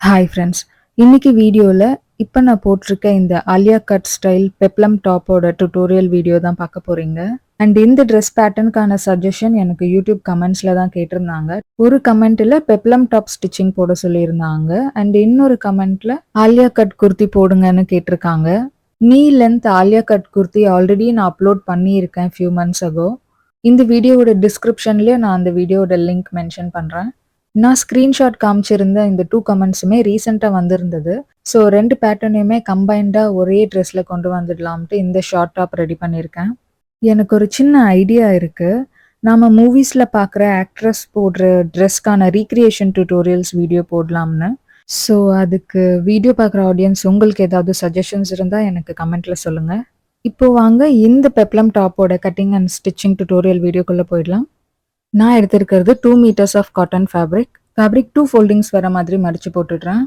Hi friends. இன்னைக்கு வீடியோல இப்ப நான் போட்டிருக்க இந்த ஆலியா கட் ஸ்டைல் பெப்ளம் டாப்போட டுட்டோரியல் வீடியோ தான் பார்க்க போறீங்க. அண்ட் இந்த ட்ரெஸ் பேட்டர்னுக்கான சஜஷன் எனக்கு யூடியூப் கமெண்ட்ஸ்ல தான் கேட்டிருந்தாங்க. ஒரு கமெண்ட்ல பெப்ளம் டாப் ஸ்டிச்சிங் போட சொல்லியிருந்தாங்க. அண்ட் இன்னொரு கமெண்ட்ல ஆலியா கட் குர்த்தி போடுங்கன்னு கேட்டிருக்காங்க. நீ length Alia cut kurti already நான் அப்லோட் பண்ணியிருக்கேன் ஃபியூ மந்த்ஸ் அகோ. இந்த வீடியோவோட டிஸ்கிரிப்ஷன்லயே நான் அந்த வீடியோவோட லிங்க் மென்ஷன் பண்றேன். நான் ஸ்க்ரீன்ஷாட் காமிச்சிருந்த இந்த 2 கமெண்ட்ஸுமே ரீசெண்டா வந்திருந்தது. ஸோ 2 பேட்டர்னையுமே கம்பைன்டா ஒரே ட்ரெஸ்ல கொண்டு வந்துடலாம்ட்டு இந்த ஷார்ட் டாப் ரெடி பண்ணியிருக்கேன். எனக்கு ஒரு சின்ன ஐடியா இருக்கு. நாம மூவிஸ்ல பார்க்குற ஆக்ட்ரஸ் போடுற ட்ரெஸ்க்கான ரீக்ரியேஷன் டியூட்டோரியல்ஸ் வீடியோ போடலாம்னு. ஸோ அதுக்கு வீடியோ பார்க்குற ஆடியன்ஸ் உங்களுக்கு ஏதாவது சஜஷன்ஸ் இருந்தா எனக்கு கமெண்ட்ல சொல்லுங்க. இப்போ வாங்க இந்த பெப்ளம் டாப்போட கட்டிங் அண்ட் ஸ்டிச்சிங் டியூட்டோரியல் வீடியோக்குள்ள போயிடலாம். நான் எடுத்திருக்கிறது 2 meters of cotton fabric. 2 foldings வர மாதிரி மடிச்சு போட்டுடுறேன்.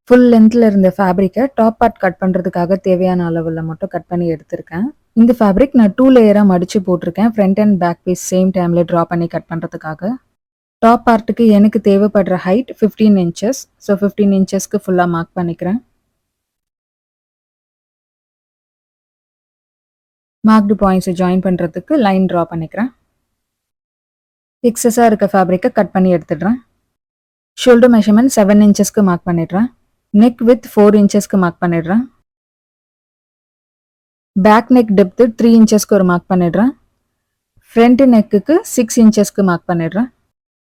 ஃபுல் லென்த்ல இருந்த ஃபேப்ரிக்கை டாப் பார்ட் கட் பண்ணுறதுக்காக தேவையான அளவில் மட்டும் கட் பண்ணி எடுத்திருக்கேன். இந்த ஃபேப்ரிக் நான் 2 லேயராக மடிச்சு போட்டிருக்கேன். Front and back piece same டைம்ல ட்ரா பண்ணி கட் பண்ணுறதுக்காக. டாப் பார்ட்டுக்கு எனக்கு தேவைப்படுற ஹைட் 15 இன்ச்சஸ். ஸோ 15 இன்ச்சஸ்க்கு ஃபுல்லாக மார்க் பண்ணிக்கிறேன். மார்க்டு பாயிண்ட்ஸை ஜாயின் பண்ணுறதுக்கு லைன் ட்ரா பண்ணிக்கிறேன். எக்ஸஸாக இருக்க ஃபேப்ரிக்கை கட் பண்ணி எடுத்துடுறேன். ஷோல்டர் மெஷர்மெண்ட் 7 இன்ச்சஸ்க்கு மார்க் பண்ணிடுறேன். நெக் வித் 4 இன்ச்சஸ்க்கு மார்க் பண்ணிடுறேன். பேக் நெக் டெப்த்து 3 இன்ச்சஸ்க்கு ஒரு மார்க் பண்ணிடுறேன். ஃப்ரண்ட் நெக்குக்கு 6 இன்ச்சஸ்க்கு மார்க் பண்ணிடுறேன்.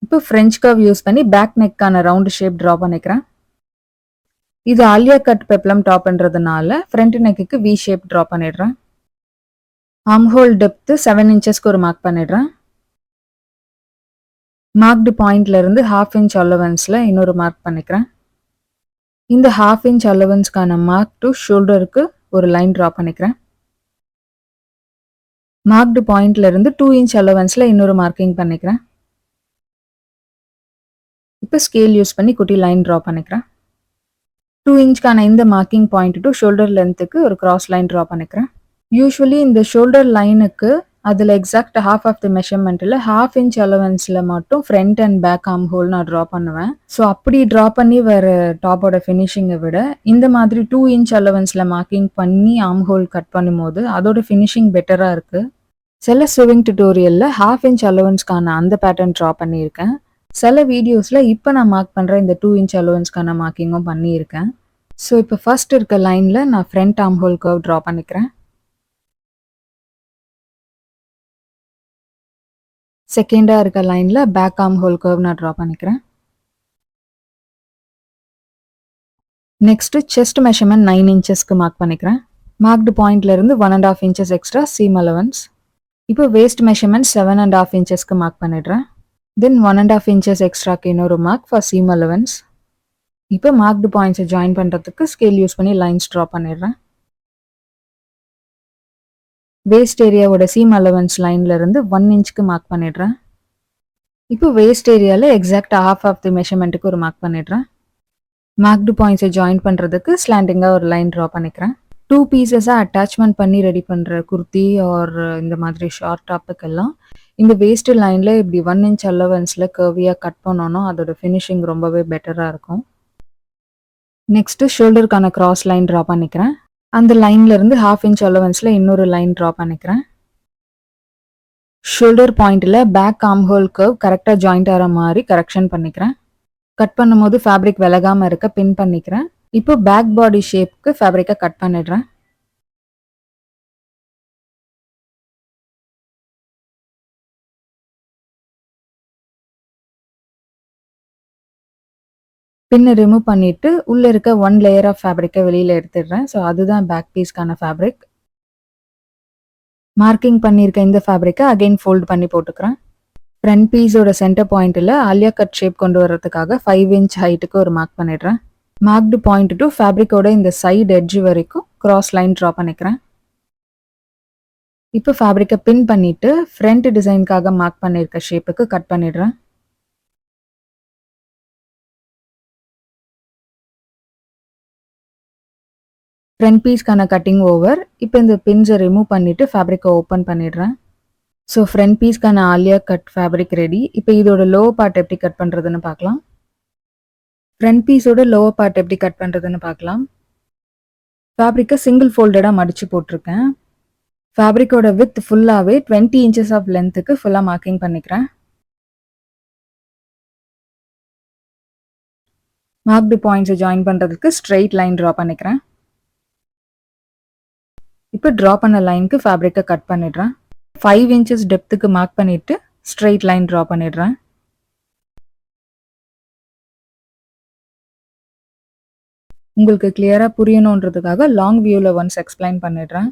இப்போ ஃப்ரெஞ்ச் கர்வ் யூஸ் பண்ணி பேக் நெக்கான ரவுண்டு ஷேப் ட்ரா பண்ணிக்கிறேன். இது ஆலியா கட் பெப்ளம் டாப்ன்றதுனால ஃப்ரண்ட் நெக்குக்கு வி ஷேப் ட்ரா பண்ணிடுறேன். ஆர்ம் ஹோல் டெப்த்து 7 இன்ச்சஸ்க்கு ஒரு மார்க் பண்ணிடுறேன். மார்க்டு பாயிண்ட்ல இருந்து 1/2 இன்ச் அலவன்ஸ்ல இன்னொரு மார்க் பண்ணிக்கிறேன். இந்த 1/2 இன்ச் அலவன்ஸ்க்கான மார்க் டு ஷோல்டருக்கு ஒரு லைன் ட்ரா பண்ணிக்கிறேன். மார்க்டு பாயிண்ட்ல இருந்து 2 இன்ச் அலவன்ஸ்ல இன்னொரு மார்க்கிங் பண்ணிக்கிறேன். இப்போ ஸ்கேல் யூஸ் பண்ணி குட்டி லைன் ட்ரா பண்ணிக்கிறேன். 2 இன்ச்க்கான இந்த மார்க்கிங் பாயிண்ட் டு ஷோல்டர் லென்த்துக்கு ஒரு கிராஸ் லைன் ட்ரா பண்ணிக்கிறேன். யூஸ்வலி இந்த ஷோல்டர் லைனுக்கு அதில் எக்ஸாக்ட் ஹாஃப் ஆஃப் தி மெஷர்மெண்ட்டில் 1/2 இன்ச் அலவன்ஸில் மட்டும் front and back arm hole நான் ட்ரா பண்ணுவேன். ஸோ அப்படி ட்ரா பண்ணி வர டாப்போட ஃபினிஷிங்கை விட இந்த மாதிரி 2 இன்ச் அலவன்ஸில் மார்க்கிங் பண்ணி ஆர்ம் ஹோல் கட் பண்ணும்போது அதோட ஃபினிஷிங் பெட்டராக இருக்குது. சில ஸ்விவிங் டியூட்டோரியலில் 1/2 இன்ச் அலவன்ஸ்க்கான அந்த பேட்டர்ன் ட்ரா பண்ணியிருக்கேன். சில வீடியோஸில் இப்போ நான் மார்க் பண்ணுற இந்த 2 இன்ச் அலவன்ஸ்க்கான மார்க்கிங்கும் பண்ணியிருக்கேன். ஸோ இப்போ ஃபர்ஸ்ட் இருக்க லைனில் நான் front arm hole curve draw பண்ணிக்கிறேன். செகண்டாக இருக்க லைனில் பேக் ஆர்ம் ஹோல் கர்வ் நான் ட்ரா பண்ணிக்கிறேன். நெக்ஸ்ட்டு செஸ்ட் மெஷர்மெண்ட் 9 இன்ச்சஸ்க்கு மார்க் பண்ணிக்கிறேன். மார்க்டு பாயிண்ட்லேருந்து 1.5 இன்ச்சஸ் எக்ஸ்ட்ரா சீம் அலவன்ஸ். இப்போ வேஸ்ட் மெஷர்மெண்ட் 7.5 இன்ச்சஸ்க்கு மார்க் பண்ணிடுறேன். தென் 1.5 இன்ச்சஸ் எக்ஸ்ட்ராக்கு இன்னொரு மார்க் ஃபார் சீம் அலவன்ஸ். இப்போ மார்க்டு பாயிண்ட்ஸை ஜாயின் பண்ணுறதுக்கு ஸ்கேல் யூஸ் பண்ணி லைன்ஸ் ட்ரா பண்ணிடுறேன். வேஸ்ட் ஏரியாவோட சீம் அலவன்ஸ் லைன்ல இருந்து 1 இன்ச்சுக்கு மார்க் பண்ணிடுறேன். இப்போ வேஸ்ட் ஏரியாவில் எக்ஸாக்ட் ஹாஃப் ஆஃப் தி மெஷர்மெண்ட்டுக்கு ஒரு மார்க் பண்ணிடுறேன். மார்க்டு பாயிண்ட்ஸை ஜாயின் பண்ணுறதுக்கு ஸ்லாண்டிங்காக ஒரு லைன் ட்ரா பண்ணிக்கிறேன். 2 பீசஸாக அட்டாச்மெண்ட் பண்ணி ரெடி பண்ணுற குர்த்தி ஆர் இந்த மாதிரி ஷார்ட் டாப்புக்கெல்லாம் இந்த வேஸ்ட் லைனில் இப்படி 1 இன்ச் அலவன்ஸில் கர்வியாக கட் பண்ணோன்னா அதோட ஃபினிஷிங் ரொம்பவே பெட்டராக இருக்கும். நெக்ஸ்ட்டு ஷோல்டருக்கான கிராஸ் லைன் ட்ரா பண்ணிக்கிறேன். அந்த லைன்ல இருந்து 1/2 இன்ச் அலவன்ஸ்ல இன்னொரு லைன் ட்ரா பண்ணிக்கிறேன். ஷோல்டர் பாயிண்ட்ல பேக் ஆர்ம் ஹோல் கர்வ் கரெக்டாக ஜாயிண்ட் ஆகிற மாதிரி கரெக்ஷன் பண்ணிக்கிறேன். கட் பண்ணும்போது ஃபேப்ரிக் விலகாமல் இருக்க பின் பண்ணிக்கிறேன். இப்போ பேக் பாடி ஷேப்க்கு ஃபேப்ரிக்கை கட் பண்ணிடுறேன். பின்னை ரிமூவ் பண்ணிட்டு உள்ள இருக்க 1 லேயர் ஆஃப் ஃபேப்ரிக்கை வெளியில எடுத்துடுறேன். ஸோ அதுதான் பேக் பீஸ்க்கான ஃபேப்ரிக். மார்க்கிங் பண்ணியிருக்க இந்த ஃபேப்ரிக்கை அகைன் ஃபோல்ட் பண்ணி போட்டுக்கிறேன். ஃப்ரண்ட் பீஸோட சென்டர் பாயிண்ட்டில் ஆலியா கட் ஷேப் கொண்டு வர்றதுக்காக 5 இன்ச் ஹைட்டுக்கு ஒரு மார்க் பண்ணிடுறேன். மார்க்டு பாயிண்ட் டு ஃபேப்ரிக்கோட இந்த சைடு எட்ஜ் வரைக்கும் கிராஸ் லைன் ட்ரா பண்ணிக்கிறேன். இப்போ ஃபேப்ரிக்கை பின் பண்ணிட்டு ஃப்ரண்ட் டிசைனுக்காக மார்க் பண்ணியிருக்க ஷேப்புக்கு கட் பண்ணிடுறேன். ஃப்ரண்ட் பீஸ்க்கான கட்டிங் ஓவர். இப்போ இந்த பின்ஸை ரிமூவ் பண்ணிட்டு ஃபேப்ரிக்கை ஓப்பன் பண்ணிடுறேன். ஸோ ஃப்ரண்ட் பீஸ்க்கான ஆலியா கட் ஃபேப்ரிக் ரெடி. இப்போ இதோட லோ பார்ட் எப்படி கட் பண்ணுறதுன்னு பார்க்கலாம். ஃப்ரண்ட் பீஸோட லோவர் பார்ட் எப்படி கட் பண்ணுறதுன்னு பார்க்கலாம். ஃபேப்ரிக்கை சிங்கிள் ஃபோல்டடாக மடித்து போட்டிருக்கேன். ஃபேப்ரிக்கோட வித் ஃபுல்லாகவே 20 இன்ச்சஸ் ஆஃப் லென்த்துக்கு ஃபுல்லாக மார்க்கிங் பண்ணிக்கிறேன். மார்க்டு பாயிண்ட்ஸை ஜாயின் பண்ணுறதுக்கு ஸ்ட்ரெயிட் லைன் ட்ரா பண்ணிக்கிறேன். இப்போ ட்ரா பண்ண லைனுக்கு ஃபேப்ரிக்கை கட் பண்ணிடுறேன். 5 இன்ச்சஸ் டெப்த்துக்கு மார்க் பண்ணிவிட்டு ஸ்ட்ரெயிட் லைன் ட்ரா பண்ணிடுறேன். உங்களுக்கு கிளியராக புரியணுன்றதுக்காக லாங் வியூவில் ஒன்ஸ் எக்ஸ்பிளைன் பண்ணிடுறேன்.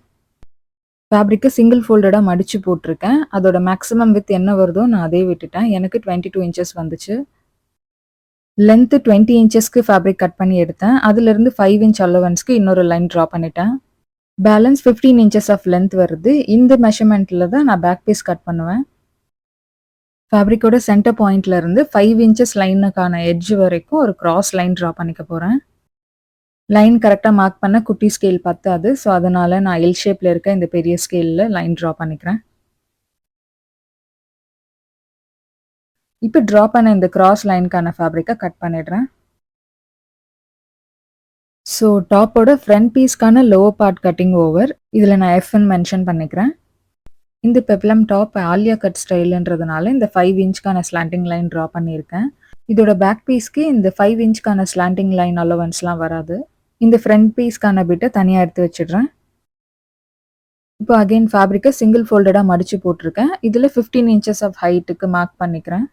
ஃபேப்ரிக்கை சிங்கிள் ஃபோல்டடாக மடித்து போட்டிருக்கேன். அதோட மேக்ஸிமம் வித் என்ன வருதோ நான் அதே விட்டுட்டேன். எனக்கு 22 இன்ச்சஸ் வந்துச்சு. லென்த்து 20 இன்ச்சஸ்க்கு ஃபேப்ரிக் கட் பண்ணி எடுத்தேன். அதிலிருந்து 5 இன்ச் அலவன்ஸ்க்கு இன்னொரு லைன் ட்ரா பண்ணிட்டேன். பேலன்ஸ் 15 இன்ச்சஸ் ஆஃப் லென்த் வருது. இந்த மெஷர்மெண்ட்டில் தான் நான் பேக் பீஸ் கட் பண்ணுவேன். ஃபேப்ரிக்கோட சென்டர் பாயிண்ட்லேருந்து 5 இன்ச்சஸ் லைனுக்கான எட்ஜ் வரைக்கும் ஒரு கிராஸ் லைன் ட்ரா பண்ணிக்க போகிறேன். லைன் கரெக்டாக மார்க் பண்ண குட்டி ஸ்கேல் பத்தாது. ஸோ அதனால் நான் எல் ஷேப்பில் இருக்க இந்த பெரிய ஸ்கேலில் லைன் ட்ரா பண்ணிக்கிறேன். இப்போ ட்ரா பண்ண இந்த கிராஸ் லைனுக்கான ஃபேப்ரிக்கை கட் பண்ணிடுறேன். ஸோ டாப்போட ஃப்ரண்ட் பீஸ்க்கான லோவர் பார்ட் கட்டிங் ஓவர் இதில் நான் எஃப்னு மென்ஷன் பண்ணிக்கிறேன். இந்த பெப்ளம் டாப் ஆலியா கட் ஸ்டைலுன்றதுனால இந்த 5 இன்ச்க்கான ஸ்லாண்டிங் லைன் ட்ரா பண்ணியிருக்கேன். இதோட பேக் பீஸ்க்கு இந்த 5 இன்ச்க்கான ஸ்லாண்டிங் லைன் அலவன்ஸ்லாம் வராது. இந்த ஃப்ரண்ட் பீஸ்க்கான பிட்டை தனியாக எடுத்து வச்சிடுறேன். இப்போ அகெயின் ஃபேப்ரிக்கை சிங்கிள் ஃபோல்டடாக மடித்து போட்டிருக்கேன். இதில் 15 இன்ச்சஸ் ஆஃப் ஹைட்டுக்கு மார்க் பண்ணிக்கிறேன்.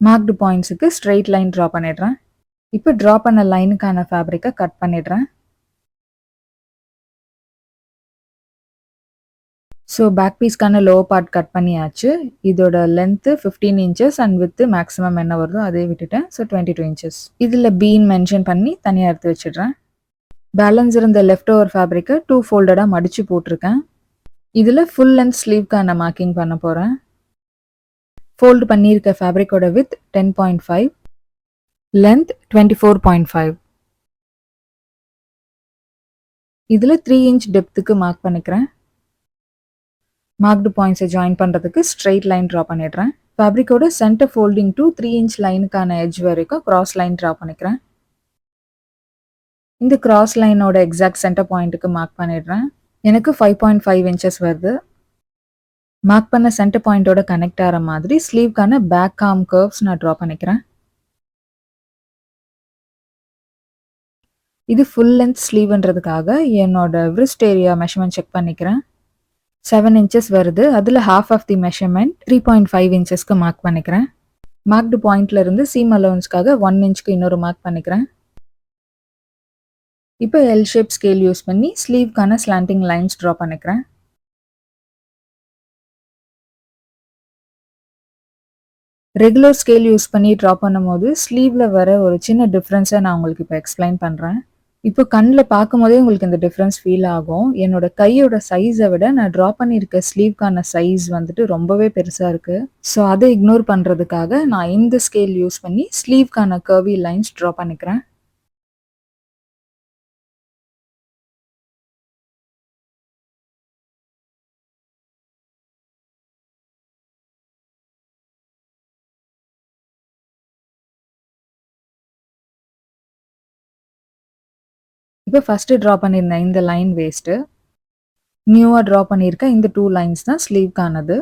மார்க்டு பாயிண்ட்ஸுக்கு ஸ்ட்ரெயிட் லைன் ட்ரா பண்ணிடுறேன். இப்போ ட்ரா பண்ண லைனுக்கான ஃபேப்ரிக்கை கட் பண்ணிடுறேன். ஸோ பேக் பீஸ்க்கான லோவர் பார்ட் கட் பண்ணியாச்சு. இதோட length 15 inches and width maximum என்ன வருதோ அதே விட்டுட்டேன். So 22 inches. இதில் பீன் மென்ஷன் பண்ணி தனியாக எடுத்து வச்சிடுறேன். பேலன்ஸ் இருந்த லெஃப்ட் ஓவர் ஃபேப்ரிக்கை 2 ஃபோல்டடாக மடித்து போட்டிருக்கேன். இதில் ஃபுல் லென்த் ஸ்லீவ்க்கான மார்க்கிங் பண்ண போகிறேன். ஃபோல்டு பண்ணியிருக்க ஃபேப்ரிக்கோட வித் 10.5, லென்த் 24.5. இதில் 3 இன்ச் டெப்த்துக்கு மார்க் பண்ணிக்கிறேன். மார்க்டு பாயிண்ட்ஸை ஜாயின் பண்ணுறதுக்கு ஸ்ட்ரெயிட் லைன் ட்ரா பண்ணிடுறேன். ஃபேப்ரிக்கோட சென்டர் ஃபோல்டிங் டு 3 இன்ச் லைனுக்கான எட்ஜ் வரைக்கும் கிராஸ் லைன் ட்ரா பண்ணிக்கிறேன். இந்த கிராஸ் லைனோட எக்ஸாக்ட் சென்டர் பாயிண்ட்டுக்கு மார்க் பண்ணிடுறேன். எனக்கு 5.5 இன்ச்சஸ் வருது. மார்க் பண்ண சென்டர் பாயிண்டோட கனெக்ட் ஆகிற மாதிரி ஸ்லீவ்க்கான பேக் ஆர்ம் கர்வ்ஸ் நான் ட்ரா பண்ணிக்கிறேன். இது ஃபுல் லென்த் ஸ்லீவ்ன்றதுக்காக என்னோட விரிஸ்ட் ஏரியா மெஷர்மெண்ட் செக் பண்ணிக்கிறேன். 7 இன்ச்சஸ் வருது. அதில் ஹாஃப் ஆஃப் தி மெஷர்மெண்ட் 3.5 இன்ச்சஸ்க்கு மார்க் பண்ணிக்கிறேன். மார்க்டு பாயிண்ட்லேருந்து சீம் அலவன்ஸ்க்காக 1 இன்ச்க்கு இன்னொரு மார்க் பண்ணிக்கிறேன். இப்போ எல் ஷேப் ஸ்கேல் யூஸ் பண்ணி ஸ்லீவ்க்கான ஸ்லாண்டிங் லைன்ஸ் ட்ரா பண்ணிக்கிறேன். ரெகுலர் ஸ்கேல் யூஸ் பண்ணி ட்ரா பண்ணும்போது ஸ்லீவில் வர ஒரு சின்ன டிஃப்ரென்ஸை நான் உங்களுக்கு இப்போ எக்ஸ்பிளைன் பண்ணுறேன். இப்போ கண்ணில் பார்க்கும்போதே உங்களுக்கு இந்த டிஃப்ரென்ஸ் ஃபீல் ஆகும். என்னோட கையோட சைஸை விட நான் ட்ரா பண்ணியிருக்க ஸ்லீவ்க்கான சைஸ் வந்துட்டு ரொம்பவே பெருசாக இருக்குது. ஸோ அதை இக்னோர் பண்ணுறதுக்காக நான் இந்த ஸ்கேல் யூஸ் பண்ணி ஸ்லீவ்க்கான கர்வி லைன்ஸ் ட்ரா பண்ணிக்கிறேன். இப்போ ஃபஸ்ட்டு ட்ரா பண்ணியிருந்தேன் இந்த லைன் வேஸ்ட்டு. நியூவாக ட்ரா பண்ணியிருக்க இந்த 2 லைன்ஸ் தான் ஸ்லீவ்க்கானது.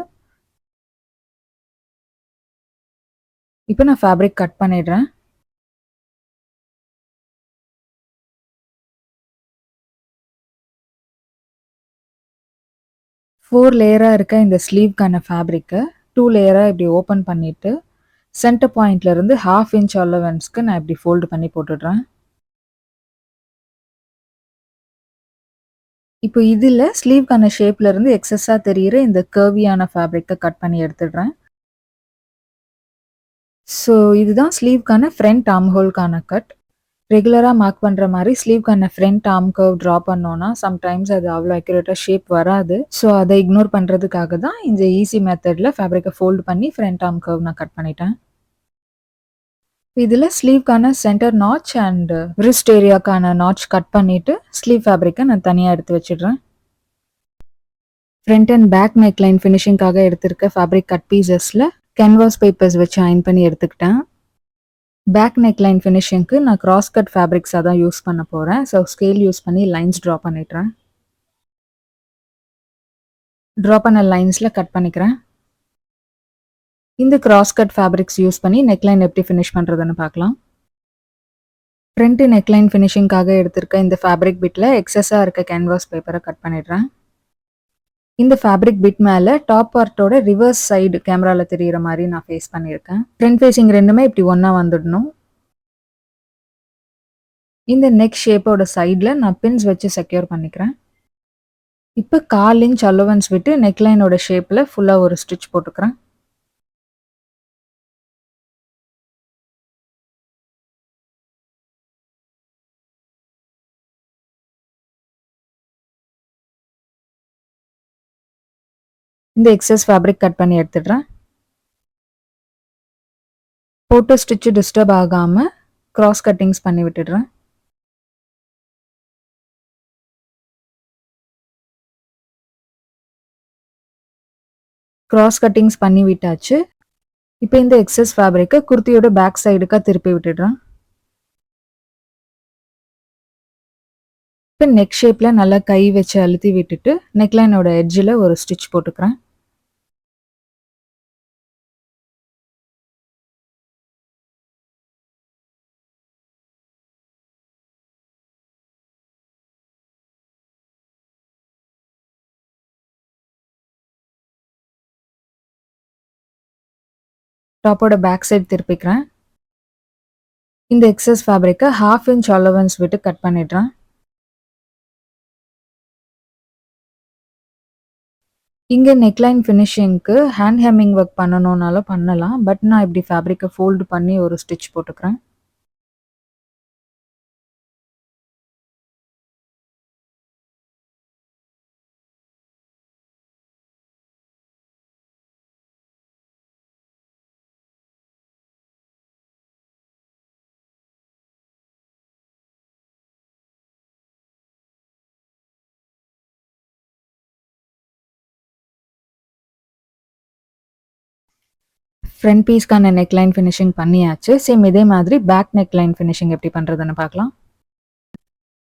இப்போ நான் ஃபேப்ரிக் கட் பண்ணிடுறேன். ஃபோர் லேயராக இருக்க இந்த ஸ்லீவ்க்கான ஃபேப்ரிக்கை 2 லேயராக இப்படி ஓப்பன் பண்ணிவிட்டு சென்டர் பாயிண்ட்லேருந்து 1/2 இன்ச் அலவன்ஸ்க்கு நான் இப்படி ஃபோல்டு பண்ணி போட்டுடுறேன். இப்போ இதில் ஸ்லீவ்க்கான ஷேப்லேருந்து எக்ஸஸாக தெரிகிற இந்த கர்வியான ஃபேப்ரிக்கை கட் பண்ணி எடுத்துடுறேன். ஸோ இதுதான் ஸ்லீவ்க்கான ஃப்ரண்ட் ஆர்ம் ஹோல்க்கான கட். ரெகுலராக மார்க் பண்ணுற மாதிரி ஸ்லீவ்க்கான ஃப்ரண்ட் ஆர்ம் கர்வ் ட்ரா பண்ணோன்னா சம்டைம்ஸ் அது அவ்வளோ அக்யூரேட்டாக ஷேப் வராது. ஸோ அதை இக்னோர் பண்ணுறதுக்காக தான் இந்த ஈஸி மெத்தடில் ஃபேப்ரிக்கை ஃபோல்டு பண்ணி ஃப்ரண்ட் ஆர்ம் கர்வ் நான் கட் பண்ணிட்டேன். இதில் ஸ்லீவ்க்கான சென்டர் நாட்ச் அண்ட் ரிஸ்ட் ஏரியாக்கான நாட்ச் கட் பண்ணிவிட்டு ஸ்லீவ் ஃபேப்ரிக்கை நான் தனியாக எடுத்து வச்சிடுறேன். ஃப்ரண்ட் அண்ட் பேக் நெக்லைன் ஃபினிஷிங்காக எடுத்திருக்க ஃபேப்ரிக் கட் பீசஸில் கேன்வாஸ் பேப்பர்ஸ் வச்சு அயர்ன் பண்ணி எடுத்துக்கிட்டேன். பேக் நெக் லைன் ஃபினிஷிங்க்கு நான் கிராஸ் கட் ஃபேப்ரிக்ஸாக தான் யூஸ் பண்ண போகிறேன். ஸோ ஸ்கேல் யூஸ் பண்ணி லைன்ஸ் ட்ரா பண்ணிடுறேன். ட்ரா பண்ண லைன்ஸில் கட் பண்ணிக்கிறேன். இந்த கிராஸ் கட் ஃபேப்ரிக்ஸ் யூஸ் பண்ணி நெக்லைன் எப்படி ஃபினிஷ் பண்ணுறதுன்னு பார்க்கலாம். ஃப்ரண்ட் நெக்லைன் ஃபினிஷிங்காக எடுத்திருக்க இந்த ஃபேப்ரிக் பிட்டில் எக்ஸஸாக இருக்க கேன்வாஸ் பேப்பரை கட் பண்ணிடுறேன். இந்த ஃபேப்ரிக் பிட் மேலே டாப் பார்ட்டோட ரிவர்ஸ் சைடு கேமராவில் தெரிகிற மாதிரி நான் ஃபேஸ் பண்ணியிருக்கேன். ஃப்ரண்ட் ஃபேஸிங் ரெண்டுமே இப்படி ஒன்றா வந்துடணும். இந்த நெக் ஷேப்போட சைடில் நான் பின்ஸ் வச்சு செக்யூர் பண்ணிக்கிறேன். இப்போ 1/4 இன்ச் அலோவன்ஸ் விட்டு நெக்லைனோட ஷேப்பில் ஃபுல்லாக ஒரு ஸ்டிச் போட்டுக்கிறேன். இந்த எக்ஸஸ் ஃபேப்ரிக் கட் பண்ணி எடுத்துடுறேன். போட்டு ஸ்டிச்சு டிஸ்டர்ப் ஆகாமல் கிராஸ் கட்டிங்ஸ் பண்ணி விட்டுடுறேன். கிராஸ் கட்டிங்ஸ் பண்ணி விட்டாச்சு. இப்போ இந்த எக்ஸஸ் ஃபேப்ரிக்கை குர்த்தியோட பேக் சைடுக்காக திருப்பி விட்டுடுறேன். இப்போ நெக் ஷேப்பில் நல்லா கை வச்சு அழுத்தி விட்டுட்டு நெக்லைனோட எட்ஜில் ஒரு ஸ்டிச் போட்டுக்கிறேன். டாப்போட பேக் சைடு திருப்பிக்கிறேன். இந்த எக்ஸஸ் ஃபேப்ரிக்கை 1/2 இன்ச் அலோவன்ஸ் விட்டு கட் பண்ணிடுறேன். இங்கே நெக்லைன் ஃபினிஷிங்க்கு ஹேண்ட் ஹெம்மிங் ஒர்க் பண்ணணுன்னாலும் பண்ணலாம். பட் நான் இப்படி ஃபேப்ரிக்கை ஃபோல்டு பண்ணி ஒரு ஸ்டிச் போட்டுக்கிறேன். ஃப்ரண்ட் பீஸ்க்கான நெக்லைன் ஃபினிஷிங் பண்ணியாச்சு. சேம் இதே மாதிரி பேக் நெக்லைன் ஃபினிஷிங் எப்படி பண்ணுறதுன்னு பார்க்கலாம்.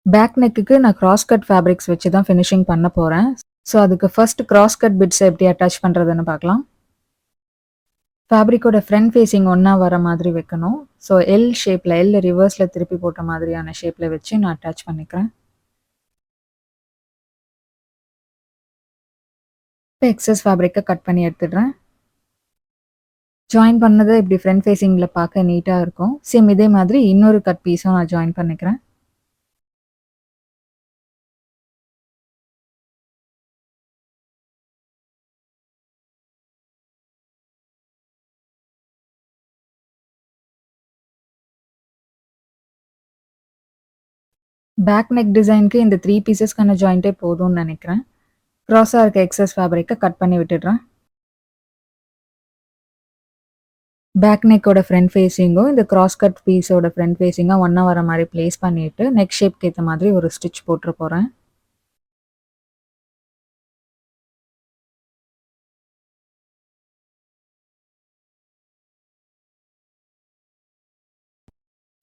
பேக் நெக்குக்கு நான் கிராஸ் கட் ஃபேப்ரிக்ஸ் வச்சு தான் ஃபினிஷிங் பண்ண போகிறேன். ஸோ அதுக்கு ஃபர்ஸ்ட் கிராஸ் கட் பிட்ஸை எப்படி அட்டாச் பண்ணுறதுன்னு பார்க்கலாம். ஃபேப்ரிக்கோட ஃப்ரண்ட் ஃபேஸிங் ஒன்றா வர மாதிரி வைக்கணும். ஸோ எல் ஷேப்பில் ரிவர்ஸில் திருப்பி போட்ட மாதிரியான ஷேப்பில் வச்சு நான் அட்டாச் பண்ணிக்கிறேன். இப்போ எக்ஸஸ் ஃபேப்ரிக்கை கட் பண்ணி எடுத்துடுறேன். ஜாயின் பண்ணதை இப்படி ஃப்ரண்ட் ஃபேஸிங்கில் பார்க்க நீட்டாக இருக்கும். சேம் இதே மாதிரி இன்னொரு கட் பீஸும் நான் ஜாயின் பண்ணிக்கிறேன். பேக் நெக் டிசைனுக்கு இந்த 3 பீசஸ்க்கான ஜாயிண்ட்டே போதும்னு நினைக்கிறேன். க்ராஸாக இருக்க எக்ஸஸ் ஃபேப்ரிக்கை கட் பண்ணி விட்டுடுறேன். பேக் நெக்கோட ஃப்ரண்ட் ஃபேஸிங்கும் இந்த கிராஸ் கட் பீஸோட ஃப்ரண்ட் ஃபேஸிங்காக ஒன்றா வர மாதிரி ப்ளேஸ் பண்ணிவிட்டு நெக் ஷேப்க்கு ஏற்ற மாதிரி ஒரு ஸ்டிச் போட்டு போகிறேன்.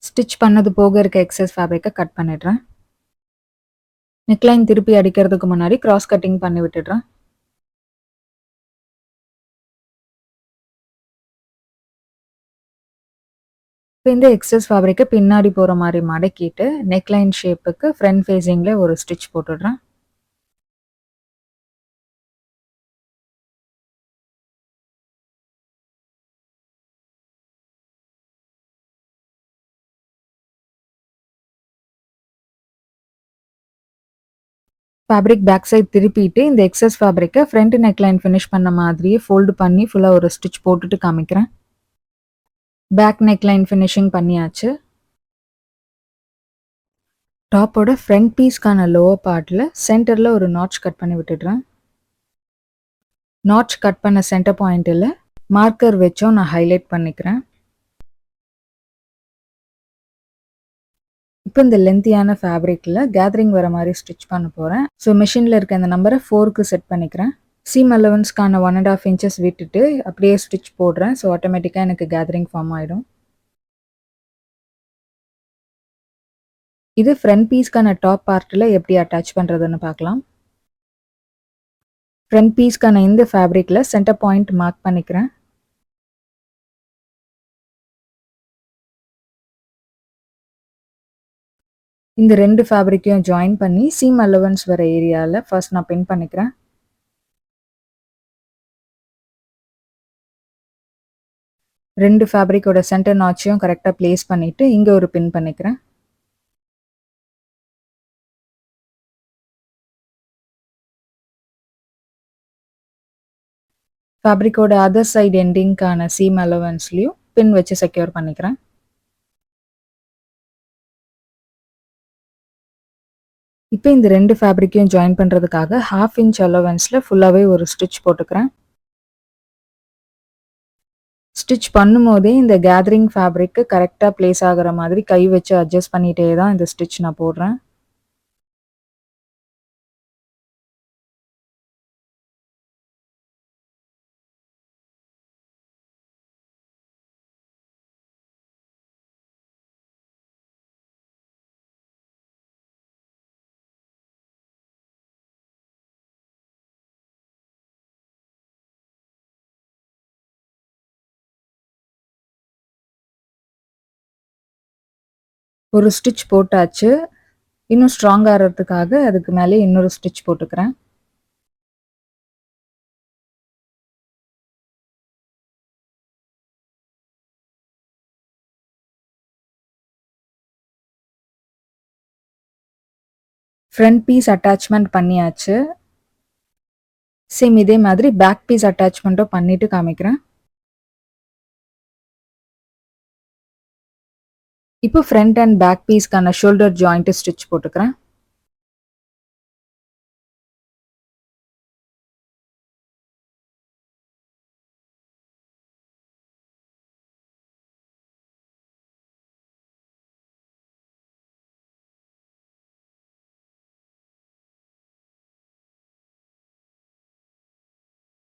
ஸ்டிச் பண்ணது போக இருக்க எக்ஸஸ் ஃபேப்ரிக்கை கட் பண்ணிடுறேன். நெக்லைன் திருப்பி அடிக்கிறதுக்கு முன்னாடி கிராஸ் கட்டிங் பண்ணி விட்டுடுறேன். இப்போ இந்த எக்ஸஸ் ஃபேப்ரிக்கை பின்னாடி போகிற மாதிரி மடக்கிட்டு நெக்லைன் ஷேப்புக்கு ஃப்ரண்ட் ஃபேஸிங்கில் ஒரு ஸ்டிச் போட்டுடுறேன். ஃபேப்ரிக் பேக் சைட் திருப்பிட்டு இந்த எக்ஸஸ் ஃபேப்ரிக்கை ஃப்ரண்ட் நெக்லைன் ஃபினிஷ் பண்ண மாதிரியே ஃபோல்டு பண்ணி ஃபுல்லாக ஒரு ஸ்டிச் போட்டுட்டு காமிக்கிறேன். பேக் நெக்லைன் ஃபினிஷிங் பண்ணியாச்சு. டாப்போட ஃப்ரண்ட் பீஸ்க்கான லோவர் பார்ட்டில் சென்டரில் ஒரு நாட்ச் கட் பண்ணி விட்டுடுறேன். நாட்ச் கட் பண்ண சென்டர் பாயிண்டில் மார்க்கர் வச்சும் நான் ஹைலைட் பண்ணிக்கிறேன். இப்போ இந்த லென்த்தியான ஃபேப்ரிக்கில் கேதரிங் வர மாதிரி ஸ்டிச் பண்ண போகிறேன். ஸோ மிஷினில் இருக்க இந்த நம்பரை 4க்கு செட் பண்ணிக்கிறேன். சீம் அலவன்ஸ்க்கான 1 1/2 இன்ச்சஸ் விட்டுட்டு அப்படியே ஸ்டிச் போடுறேன். ஸோ ஆட்டோமேட்டிக்கா எனக்கு கேதரிங் ஃபார்ம் ஆயிடும். இது ஃப்ரண்ட் பீஸ்க்கான டாப் பார்ட்ல எப்படி அட்டாச் பண்றதுன்னு பார்க்கலாம். ஃப்ரண்ட் பீஸ்க்கான இந்த ஃபேப்ரிக்ல சென்டர் பாயிண்ட் மார்க் பண்ணிக்கிறேன். இந்த 2 ஃபேப்ரிக்கையும் ஜாயின் பண்ணி சீம் அலவன்ஸ் வர ஏரியால ஃபர்ஸ்ட் நான் பின் பண்ணிக்கிறேன். ரெண்டு ஃபேப்ரிக்கோட சென்டர் நாட்சையும் கரெக்டா பிளேஸ் பண்ணிட்டு இங்க ஒரு பின் பண்ணிக்கிறேன். ஃபேப்ரிக்கோட அதர் சைடு எண்டிங்க்கான சீம் அலவன்ஸ்லயும் பின் வச்சு செக்யூர் பண்ணிக்கிறேன். இப்போ இந்த 2 ஃபேப்ரிக்கையும் ஜாயின் பண்றதுக்காக 1/2 இன்ச் அலவன்ஸ்ல ஃபுல்லாவே ஒரு ஸ்டிச் போட்டுக்கிறேன். ஸ்டிச் பண்ணும்போதே இந்த கேதரிங் ஃபேப்ரிக்கு கரெக்டா பிளேஸ் ஆகுற மாதிரி கை வச்சு அட்ஜஸ்ட் பண்ணிட்டே தான் இந்த ஸ்டிச் நான் போடுறேன். ஒரு ஸ்டிச் போட்டாச்சு. இன்னும் ஸ்ட்ராங் ஆறதுக்காக அதுக்கு மேலே இன்னொரு ஸ்டிச் போட்டுக்கிறேன். ஃப்ரண்ட் பீஸ் அட்டாச்மெண்ட் பண்ணியாச்சு. சேம் இதே மாதிரி பேக் பீஸ் அட்டாச்மெண்ட்டும் பண்ணிட்டு காமிக்கிறேன். இப்போ ஃப்ரண்ட் அண்ட் பேக் பீஸ்க்கான ஷோல்டர் ஜாயிண்ட் ஸ்டிச் போட்டுக்கிறேன்.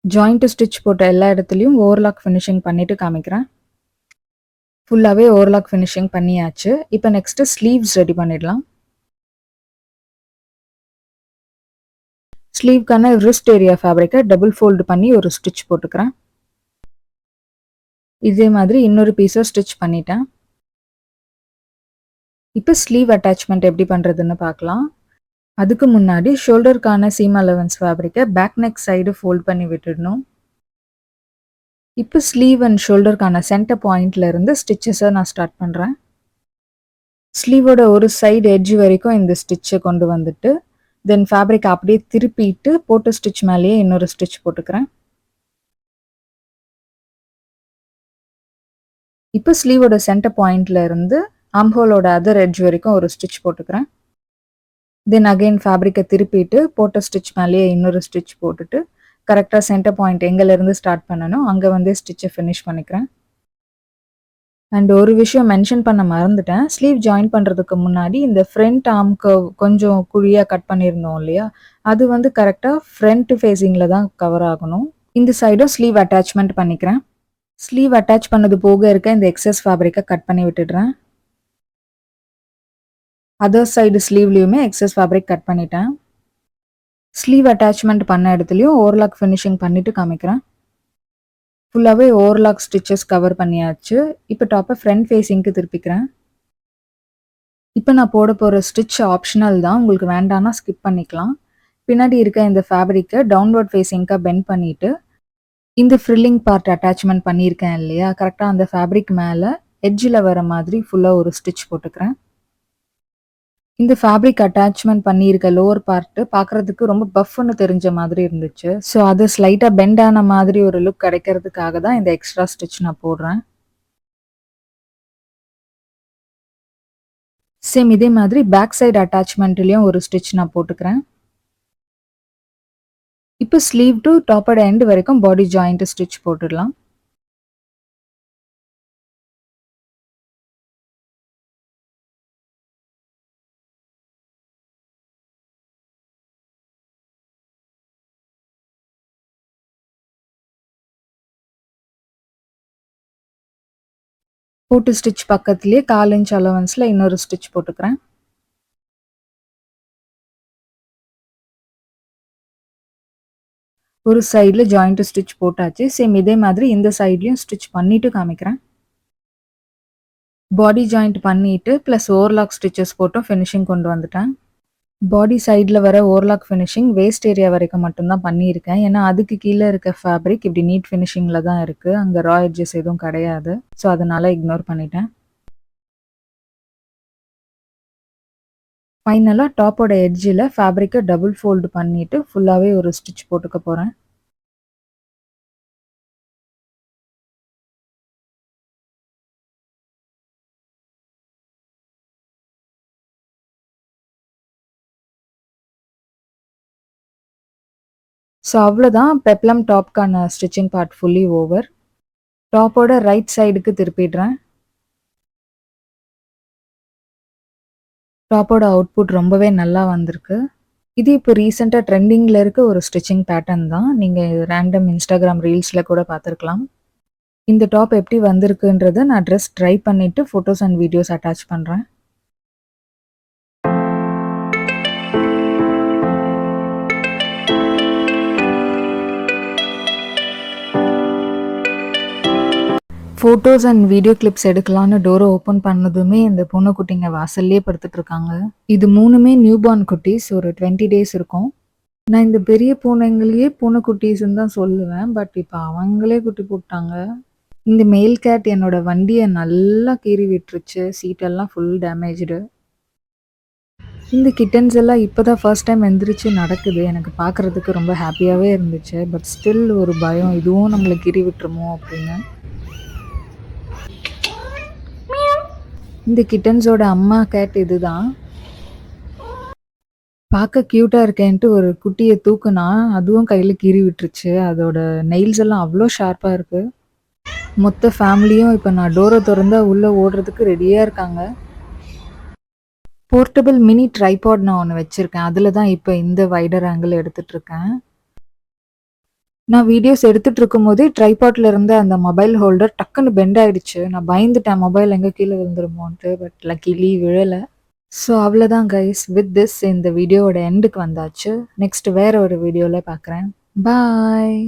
ஜாயிண்ட் ஸ்டிச் போட்ட எல்லா இடத்துலயும் ஓவர்லாக் ஃபினிஷிங் பண்ணிட்டு காமிக்கிறேன். ஃபுல்லாவே ஓவர்லாக் ஃபினிஷிங் பண்ணியாச்சு. இப்போ நெக்ஸ்ட் ஸ்லீவ்ஸ் ரெடி பண்ணிடலாம். ஸ்லீவ்க்கான ரிஸ்ட் ஏரியா ஃபேப்ரிக்கை டபுள் ஃபோல்டு பண்ணி ஒரு ஸ்டிச் போட்டுக்கிறேன். இதே மாதிரி இன்னொரு பீஸை ஸ்டிச் பண்ணிட்டேன். இப்போ ஸ்லீவ் அட்டாச்மெண்ட் எப்படி பண்றதுன்னு பார்க்கலாம். அதுக்கு முன்னாடி ஷோல்டருக்கான சீம் அலவன்ஸ் ஃபேப்ரிக்கை பேக் நெக் சைடு ஃபோல்ட் பண்ணி விட்டுடணும். இப்போ ஸ்லீவ் அண்ட் ஷோல்டருக்கான சென்டர் பாயிண்ட்ல இருந்து ஸ்டிச்சஸை நான் ஸ்டார்ட் பண்ணுறேன். ஸ்லீவோட ஒரு சைடு எட்ஜ் வரைக்கும் இந்த ஸ்டிச்சை கொண்டு வந்துட்டு தென் ஃபேப்ரிக் அப்படியே திருப்பிட்டு போட்ட ஸ்டிச் மேலேயே இன்னொரு ஸ்டிச் போட்டுக்கிறேன். இப்போ ஸ்லீவோட சென்டர் பாயிண்ட்ல இருந்து ஆம்ஹோலோட அதர் எட்ஜ் வரைக்கும் ஒரு ஸ்டிச் போட்டுக்கிறேன். தென் அகைன் ஃபேப்ரிக்கை திருப்பிட்டு போட்ட ஸ்டிச் மேலேயே இன்னொரு ஸ்டிச் போட்டுட்டு கரெக்டாக சென்டர் பாயிண்ட் எங்கேருந்து ஸ்டார்ட் பண்ணணும் அங்கே வந்து ஸ்டிச்சை ஃபினிஷ் பண்ணிக்கிறேன். அண்ட் ஒரு விஷயம் மென்ஷன் பண்ண மறந்துட்டேன். ஸ்லீவ் ஜாயின் பண்ணுறதுக்கு முன்னாடி இந்த ஃப்ரண்ட் ஆர்ம் கர்வ் கொஞ்சம் குழியாக கட் பண்ணியிருந்தோம் இல்லையா, அது வந்து கரெக்டாக ஃப்ரண்ட் ஃபேஸிங்கில் தான் கவர் ஆகணும். இந்த சைடும் ஸ்லீவ் அட்டாச்மெண்ட் பண்ணிக்கிறேன். ஸ்லீவ் அட்டாச் பண்ணது போக இருக்க இந்த எக்ஸஸ் ஃபேப்ரிக்கை கட் பண்ணி விட்டுடுறேன். அதர் சைடு ஸ்லீவ்லேயுமே எக்ஸஸ் ஃபேப்ரிக் கட் பண்ணிட்டேன். ஸ்லீவ் அட்டாச்மெண்ட் பண்ண இடத்துலையும் ஓவர்லாக் ஃபினிஷிங் பண்ணிட்டு காமிக்கிறேன். ஃபுல்லாகவே ஓவர்லாக் ஸ்டிச்சஸ் கவர் பண்ணியாச்சு. இப்போ டாப்பை ஃப்ரண்ட் ஃபேஸிங்க்கு திருப்பிக்கிறேன். இப்போ நான் போட போகிற ஸ்டிச் ஆப்ஷனல் தான், உங்களுக்கு வேண்டாம்னா ஸ்கிப் பண்ணிக்கலாம். பின்னாடி இருக்க இந்த ஃபேப்ரிக்கை டவுன்வர்ட் ஃபேஸிங்காக பெண்ட் பண்ணிவிட்டு இந்த ஃப்ரில்லிங் பார்ட் அட்டாச்மெண்ட் பண்ணியிருக்கேன் இல்லையா, கரெக்டாக அந்த ஃபேப்ரிக் மேலே எட்ஜில் வர மாதிரி ஃபுல்லாக ஒரு ஸ்டிச் போட்டுக்கிறேன். இந்த ஃபேப்ரிக் அட்டாச்மெண்ட் பண்ணியிருக்க லோவர் பார்ட்டு பார்க்குறதுக்கு ரொம்ப பஃப்னு தெரிஞ்ச மாதிரி இருந்துச்சு. ஸோ அது ஸ்லைட்டாக பெண்ட் ஆன மாதிரி ஒரு லுக் கிடைக்கிறதுக்காக தான் இந்த எக்ஸ்ட்ரா ஸ்டிச் நான் போடுறேன். சேம் இதே மாதிரி பேக் சைடு அட்டாச்மெண்ட்லேயும் ஒரு ஸ்டிச் நான் போட்டுக்கிறேன். இப்போ ஸ்லீவ் டு டாப்போட எண்ட் வரைக்கும் பாடி ஜாயிண்ட் ஸ்டிச் போட்டுடலாம். போட்டு ஸ்டிச் பக்கத்திலேயே 1/4 இன்ச் அலவன்ஸ்ல இன்னொரு ஸ்டிச் போட்டுக்கிறேன். ஒரு சைடுல ஜாயிண்ட் ஸ்டிச் போட்டாச்சு. சேம் இதே மாதிரி இந்த சைட்லயும் ஸ்டிச் பண்ணிட்டு காமிக்கிறேன். பாடி ஜாயிண்ட் பண்ணிட்டு பிளஸ் ஓவர்லாக் ஸ்டிச்சஸ் போட்டு ஃபினிஷிங் கொண்டு வந்துட்டேன். பாடி சைடுல வர ஓவர்லாக் ஃபினிஷிங் வேஸ்ட் ஏரியா வரைக்கும் மட்டும் தான் பண்ணியிருக்கேன். ஏன்னா அதுக்கு கீழ இருக்க ஃபேப்ரிக் இப்படி நீட் ஃபினிஷிங்ல தான் இருக்கு. அங்க ரா எட்ஜஸ் எதுவும் கிடையாது. ஸோ அதனால இக்னோர் பண்ணிட்டேன். ஃபைனலா டாப்போட எட்ஜில ஃபேப்ரிக்க டபுள் ஃபோல்டு பண்ணிட்டு ஃபுல்லாவே ஒரு ஸ்டிச் போட்டுக்க போறேன். ஸோ அவ்வளோதான் பெப்ளம் டாப்க்கான ஸ்டிச்சிங் பார்ட் ஃபுல்லி ஓவர். டாப்போட ரைட் சைடுக்கு திருப்பிடுறேன். டாப்போட அவுட்புட் ரொம்பவே நல்லா வந்திருக்கு. இது இப்போ ரீசெண்டா ட்ரெண்டிங்ல இருக்க ஒரு ஸ்டிச்சிங் பேட்டர்ன் தான். நீங்க ரேண்டம் இன்ஸ்டாகிராம் ரீல்ஸ்ல கூட பார்த்துருக்கலாம். இந்த டாப் எப்படி வந்திருக்குன்றத நான் ட்ரெஸ் ட்ரை பண்ணிட்டு ஃபோட்டோஸ் அண்ட் வீடியோஸ் அட்டாச் பண்றேன். ஃபோட்டோஸ் அண்ட் வீடியோ கிளிப்ஸ் எடுக்கலான்னு டோரை ஓப்பன் பண்ணதுமே இந்த பூனைக்குட்டிங்க வாசல்லே படுத்துட்டு இருக்காங்க. இது 3மே நியூபார்ன் குட்டீஸ். ஒரு 20 டேஸ் இருக்கும். நான் இந்த பெரிய பூனைங்களையே பூனைக்குட்டீஸ்ன்னு தான் சொல்லுவேன். பட் இப்போ அவங்களே குட்டி போட்டாங்க. இந்த மேல் கேட் என்னோட வண்டியை நல்லா கீறி விட்டுருச்சு. சீட்டெல்லாம் ஃபுல் டேமேஜ்டு. இந்த கிட்டன்ஸ் எல்லாம் இப்போதான் ஃபர்ஸ்ட் டைம் எந்திரிச்சு நடக்குது. எனக்கு பார்க்குறதுக்கு ரொம்ப ஹாப்பியாகவே இருந்துச்சு. பட் ஸ்டில் ஒரு பயம், இதுவும் நம்மளை கீறி விட்டுருமோ அப்படின்னு. இந்த கிட்டன்ஸோட அம்மா கேட் இதுதான். பார்க்க க்யூட்டாக இருக்கேன்ட்டு ஒரு குட்டியை தூக்குனா அதுவும் கையில் கீறி விட்டுருச்சு. அதோட நெயில்ஸ் எல்லாம் அவ்வளோ ஷார்ப்பாக இருக்குது. மொத்த ஃபேமிலியும் இப்போ நான் டோரை திறந்தா உள்ளே ஓடுறதுக்கு ரெடியாக இருக்காங்க. போர்ட்டபிள் மினி ட்ரைபாட் நான் ஒன்று வச்சுருக்கேன். அதில் தான் இப்போ இந்த வைடர் ஆங்கிள் எடுத்துகிட்ருக்கேன். நான் வீடியோஸ் எடுத்துகிட்டு இருக்கும்போதே ட்ரைபாட்ல இருந்த அந்த மொபைல் ஹோல்டர் டக்குன்னு பெண்ட் ஆயிடுச்சு. நான் பயந்துட்டேன் மொபைல் எங்கே கீழே விழுந்துருமோன்ட்டு. பட் லக்கிலி விழலை. ஸோ அவ்வளோதான் கைஸ். வித் திஸ் இந்த வீடியோவோட எண்டுக்கு வந்தாச்சு. நெக்ஸ்ட் வேற ஒரு வீடியோவில் பார்க்குறேன். பாய்.